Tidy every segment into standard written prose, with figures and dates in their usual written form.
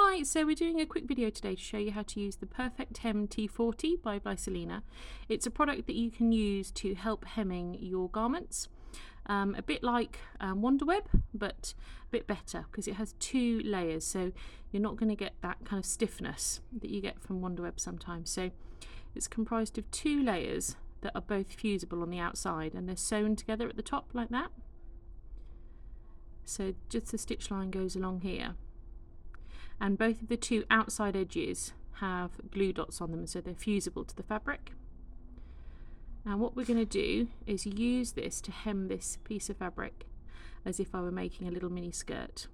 Hi, so we're doing a quick video today to show you how to use the Perfect Hem T40 by Vlieseline. It's a product that you can use to help hemming your garments. A bit like Wonderweb, but a bit better because it has two layers, so you're not going to get that kind of stiffness that you get from Wonderweb sometimes. So it's comprised of two layers that are both fusible on the outside, and they're sewn together at the top like that. So just the stitch line goes along here. And both of the two outside edges have glue dots on them, so they're fusible to the fabric. Now what we're going to do is use this to hem this piece of fabric as if I were making a little mini skirt.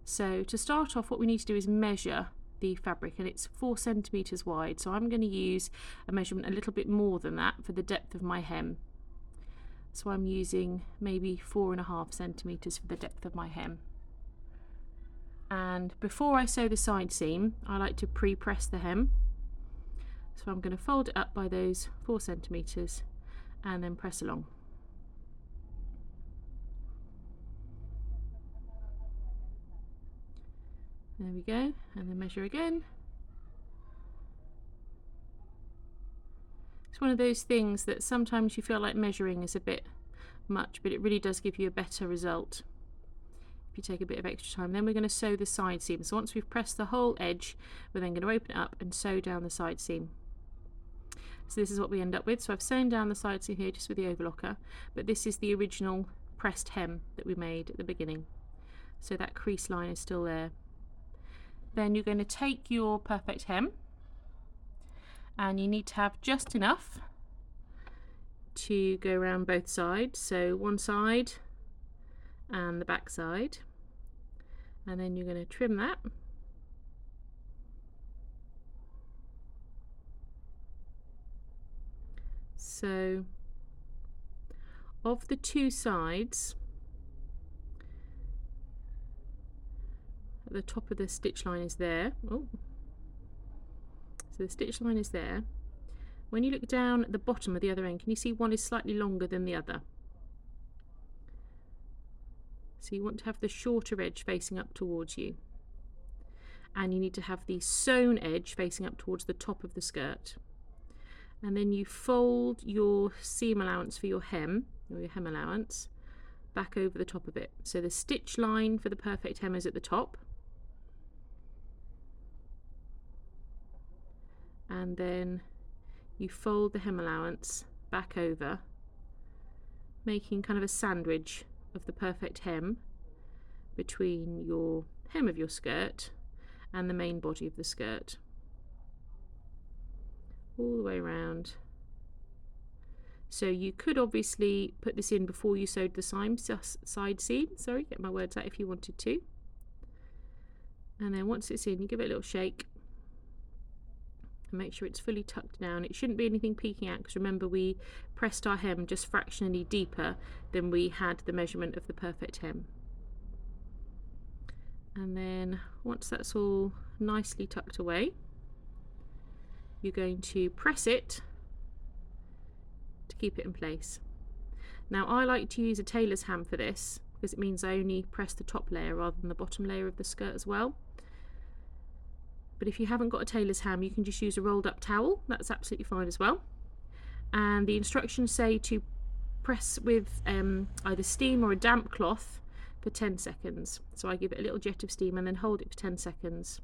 So to start off, what we need to do is measure the fabric, and it's 4 centimeters wide, so I'm going to use a measurement a little bit more than that for the depth of my hem. So I'm using maybe 4.5 centimeters for the depth of my hem. And before I sew the side seam, I like to pre-press the hem. So I'm going to fold it up by those 4 centimeters and then press along. There we go, and then measure again. It's one of those things that sometimes you feel like measuring is a bit much, but it really does give you a better result if you take a bit of extra time. Then we're going to sew the side seam. So once we've pressed the whole edge, we're then going to open it up and sew down the side seam. So this is what we end up with. So I've sewn down the side seam here just with the overlocker, but this is the original pressed hem that we made at the beginning. So that crease line is still there. Then you're going to take your perfect hem, and you need to have just enough to go around both sides. So one side and the back side, and then you're going to trim that. So of the two sides, at the top of the stitch line is there. Oh, so the stitch line is there. When you look down at the bottom of the other end, can you see one is slightly longer than the other? So you want to have the shorter edge facing up towards you, and you need to have the sewn edge facing up towards the top of the skirt. And then you fold your seam allowance for your hem, or your hem allowance, back over the top of it. So the stitch line for the perfect hem is at the top, and then you fold the hem allowance back over, making kind of a sandwich of the perfect hem between your hem of your skirt and the main body of the skirt, all the way around. So you could obviously put this in before you sewed the side seam, sorry, get my words out, if you wanted to. And then once it's in, you give it a little shake and make sure it's fully tucked down. It shouldn't be anything peeking out, because remember, we pressed our hem just fractionally deeper than we had the measurement of the perfect hem. And then once that's all nicely tucked away, you're going to press it to keep it in place. Now I like to use a tailor's ham for this, because it means I only press the top layer rather than the bottom layer of the skirt as well. But if you haven't got a tailor's ham, you can just use a rolled up towel. That's absolutely fine as well. And the instructions say to press with either steam or a damp cloth for 10 seconds. So I give it a little jet of steam and then hold it for 10 seconds.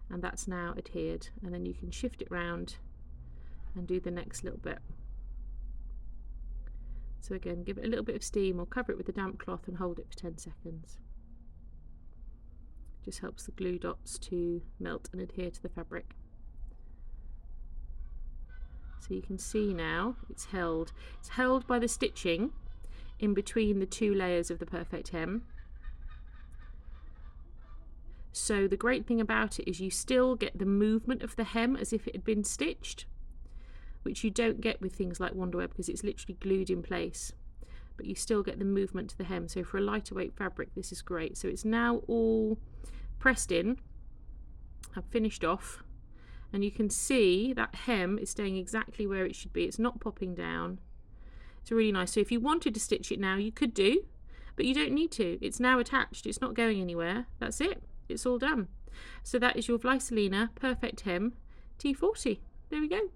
And that's now adhered. And then you can shift it round and do the next little bit. So again, give it a little bit of steam or cover it with a damp cloth and hold it for 10 seconds. Just helps the glue dots to melt and adhere to the fabric. So you can see now it's held. It's held by the stitching in between the two layers of the perfect hem. So the great thing about it is you still get the movement of the hem as if it had been stitched, which you don't get with things like Wonderweb because it's literally glued in place. But you still get the movement to the hem. So for a lighter weight fabric, this is great. So it's now all pressed in. I've finished off, and you can see that hem is staying exactly where it should be. It's not popping down. It's really nice. So if you wanted to stitch it now, you could do, but you don't need to. It's now attached. It's not going anywhere. That's it. it's all done. So that is your Vlieseline Perfect Hem T40. There we go.